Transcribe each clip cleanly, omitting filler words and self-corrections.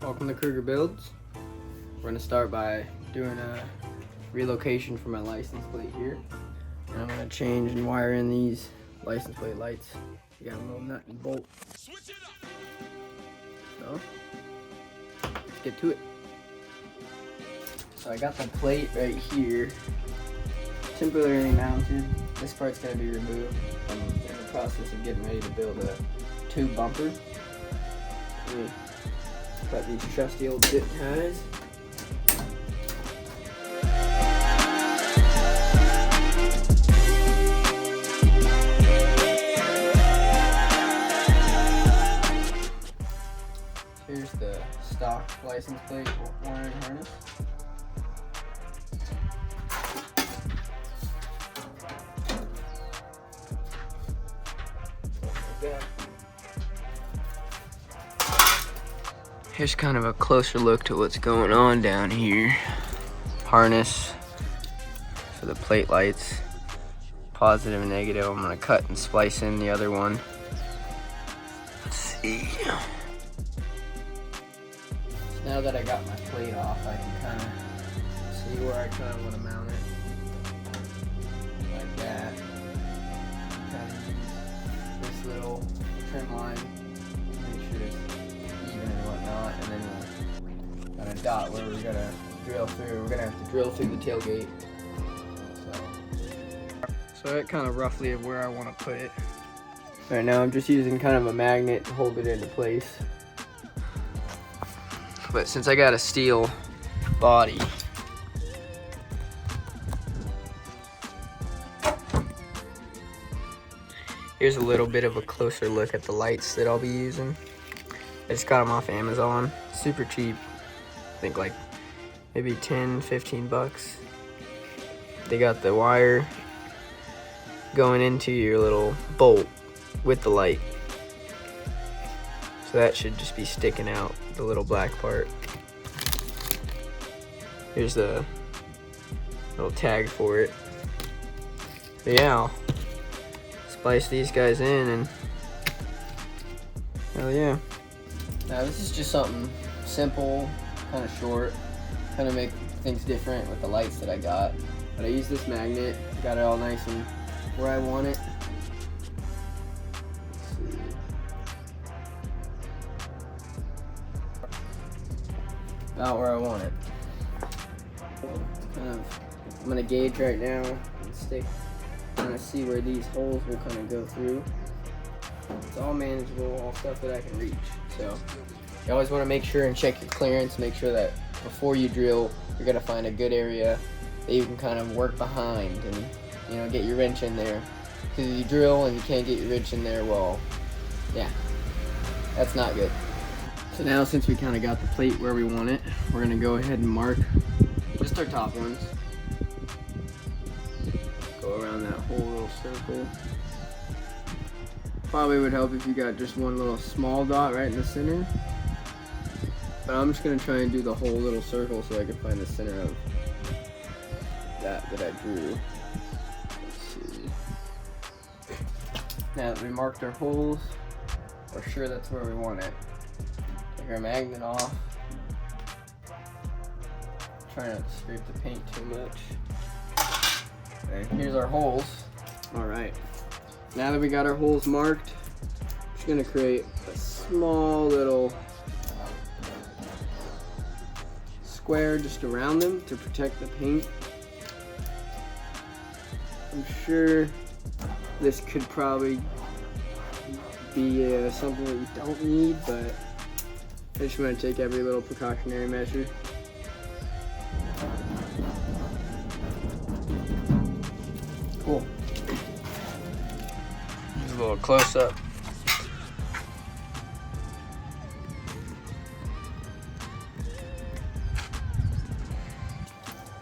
Welcome to Kruger Builds. We're going to start by doing a relocation for my license plate here. And I'm going to change and wire in these license plate lights. You got a little nut and bolt. So, let's get to it. So I got the plate right here, temporarily mounted. This part's going to be removed. I'm in the process of getting ready to build a tube bumper. Got these trusty old zip ties. Here's the stock license plate wiring harness. Like that. Here's kind of a closer look to what's going on down here. Harness for the plate lights, positive and negative. I'm gonna cut and splice in the other one. Let's see. So now that I got my plate off, I can kind of see where I kind of want to mount it. Like that. Kind of use this little trim line. Make sure it's even and whatnot, and then we'll kind of dot where we're gonna drill through. We're gonna have to drill through the tailgate. So that kind of roughly of where I want to put it. Right now I'm just using kind of a magnet to hold it into place. But since I got a steel body, here's a little bit of a closer look at the lights that I'll be using. I just got them off Amazon, super cheap. I think like maybe 10, 15 bucks. They got the wire going into your little bolt with the light. So that should just be sticking out, the little black part. Here's the little tag for it. But yeah, I'll splice these guys in and hell yeah. Now this is just something simple, kind of short, kind of make things different with the lights that I got. But I use this magnet, got it all nice and where I want it. Let's see. About where I want it. I'm gonna gauge right now and stick, kind of see where these holes will kind of go through. It's all manageable, all stuff that I can reach. So you always want to make sure and check your clearance, make sure that before you drill, you're gonna find a good area that you can kind of work behind and get your wrench in there. Because if you drill and you can't get your wrench in there, well, yeah, that's not good. So now since we kind of got the plate where we want it, we're gonna go ahead and mark just our top ones. Go around that whole little circle. Probably would help if you got just one little small dot right in the center. But I'm just gonna try and do the whole little circle so I can find the center of that I drew. Let's see. Now that we marked our holes, we're sure that's where we want it. Take our magnet off. Try not to scrape the paint too much. And here's our holes. Alright. Now that we got our holes marked, I'm just gonna create a small little square just around them to protect the paint. I'm sure this could probably be something that you don't need, but I just want to take every little precautionary measure. Cool. Here's a little close up.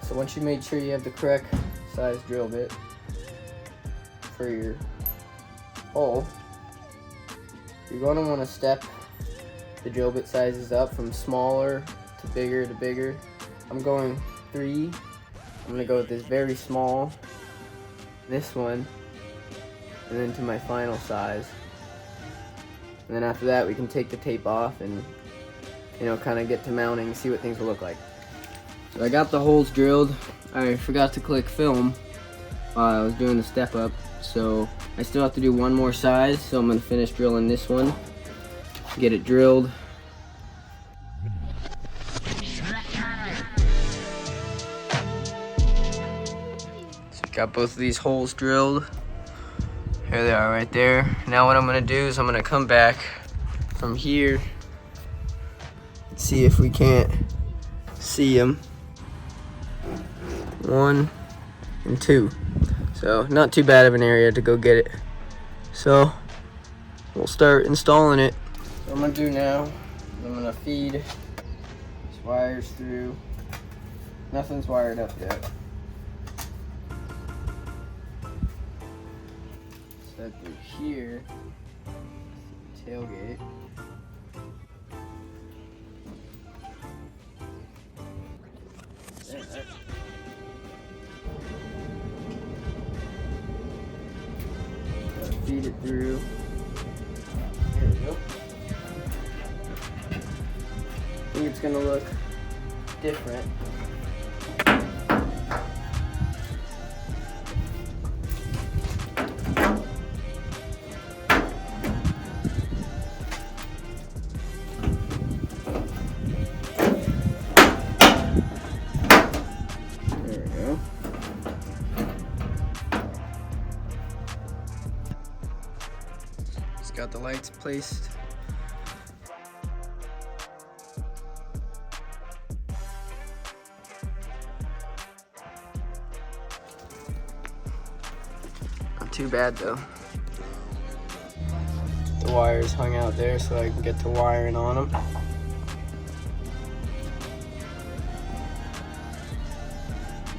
So once you made sure you have the correct size drill bit for your hole, you're going to want to step the drill bit sizes up from smaller to bigger to bigger. I'm going 3. I'm going to go with this very small, this one, and then to my final size. And then after that we can take the tape off and you know, kind of get to mounting, see what things will look like. So I got the holes drilled. I forgot to click film while I was doing the step up, so I still have to do one more size, so I'm gonna finish drilling this one, get it drilled. So got both of these holes drilled. Here they are right there. Now what I'm gonna do is I'm gonna come back from here, see if we can't see them. 1 and 2. So not too bad of an area to go get it. So we'll start installing it. So what I'm gonna do now, I'm gonna feed these wires through. Nothing's wired up yet. Set through here, tailgate. There. Feed it through. There we go. I think it's gonna look different. There we go. Got the lights placed. Not too bad though. The wires hung out there so I can get to wiring on them.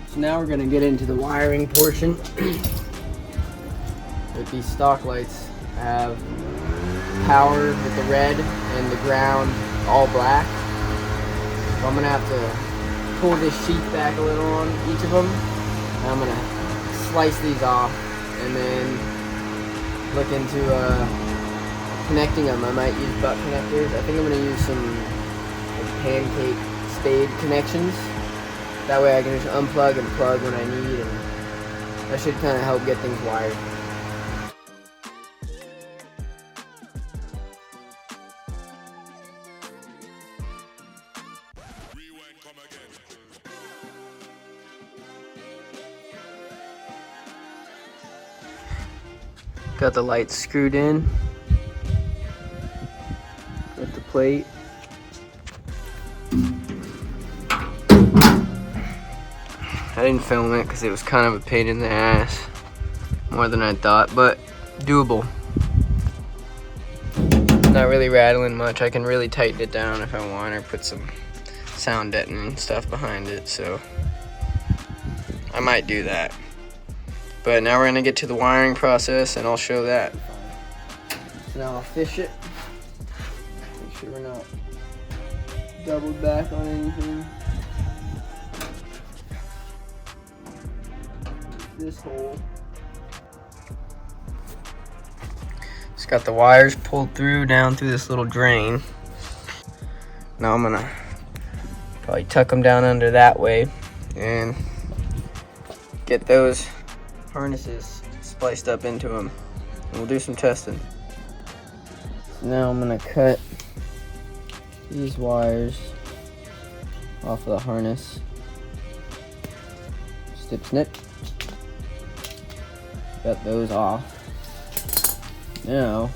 So now we're gonna get into the wiring portion. With these stock lights, I have power with the red and the ground all black. So I'm gonna have to pull this sheath back a little on each of them. And I'm gonna slice these off and then look into connecting them. I might use butt connectors. I think I'm gonna use some like pancake spade connections. That way I can just unplug and plug when I need, and that should kind of help get things wired. Got the lights screwed in with the plate. I didn't film it because it was kind of a pain in the ass, more than I thought, but doable. Not really rattling much. I can really tighten it down if I want, or put some sound deadening stuff behind it, so I might do that. But now we're gonna get to the wiring process and I'll show that. So now I'll fish it. Make sure we're not doubled back on anything. This hole. Just got the wires pulled through down through this little drain. Now I'm gonna probably tuck them down under that way and get those harnesses spliced up into them. And we'll do some testing. So now I'm gonna cut these wires off of the harness. Snip, snip. Got those off. Now,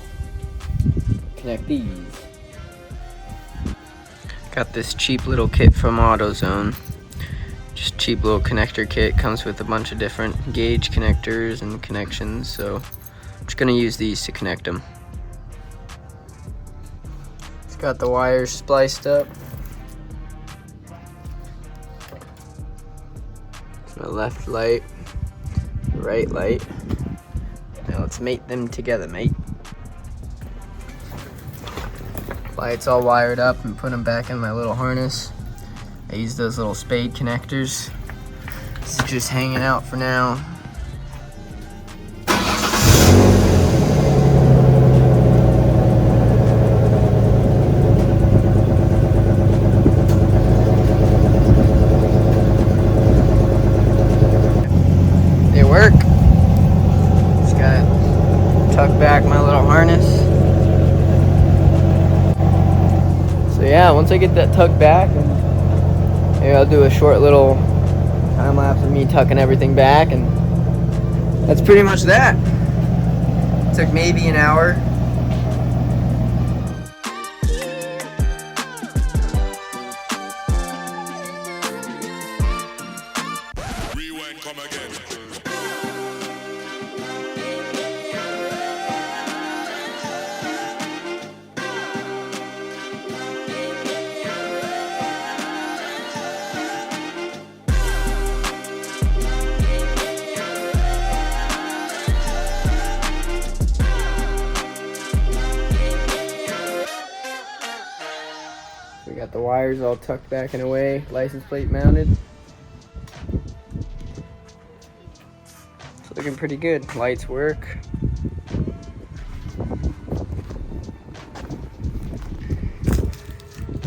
connect these. Got this cheap little kit from AutoZone. Just cheap little connector kit. Comes with a bunch of different gauge connectors and connections, so I'm just gonna use these to connect them. It's got the wires spliced up. So the left light, the right light. Now let's mate them together, mate. Lights all wired up and put them back in my little harness. I use those little spade connectors. This is just hanging out for now. So yeah, once I get that tucked back, and maybe I'll do a short little time lapse of me tucking everything back, and that's pretty much that. Took maybe an hour. Rewind, come again. We got the wires all tucked back and away, license plate mounted. It's looking pretty good. Lights work.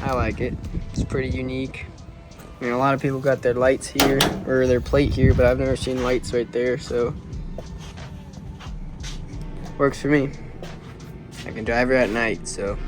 I like it. It's pretty unique. I mean, a lot of people got their lights here, or their plate here, but I've never seen lights right there, so works for me. I can drive her at night, so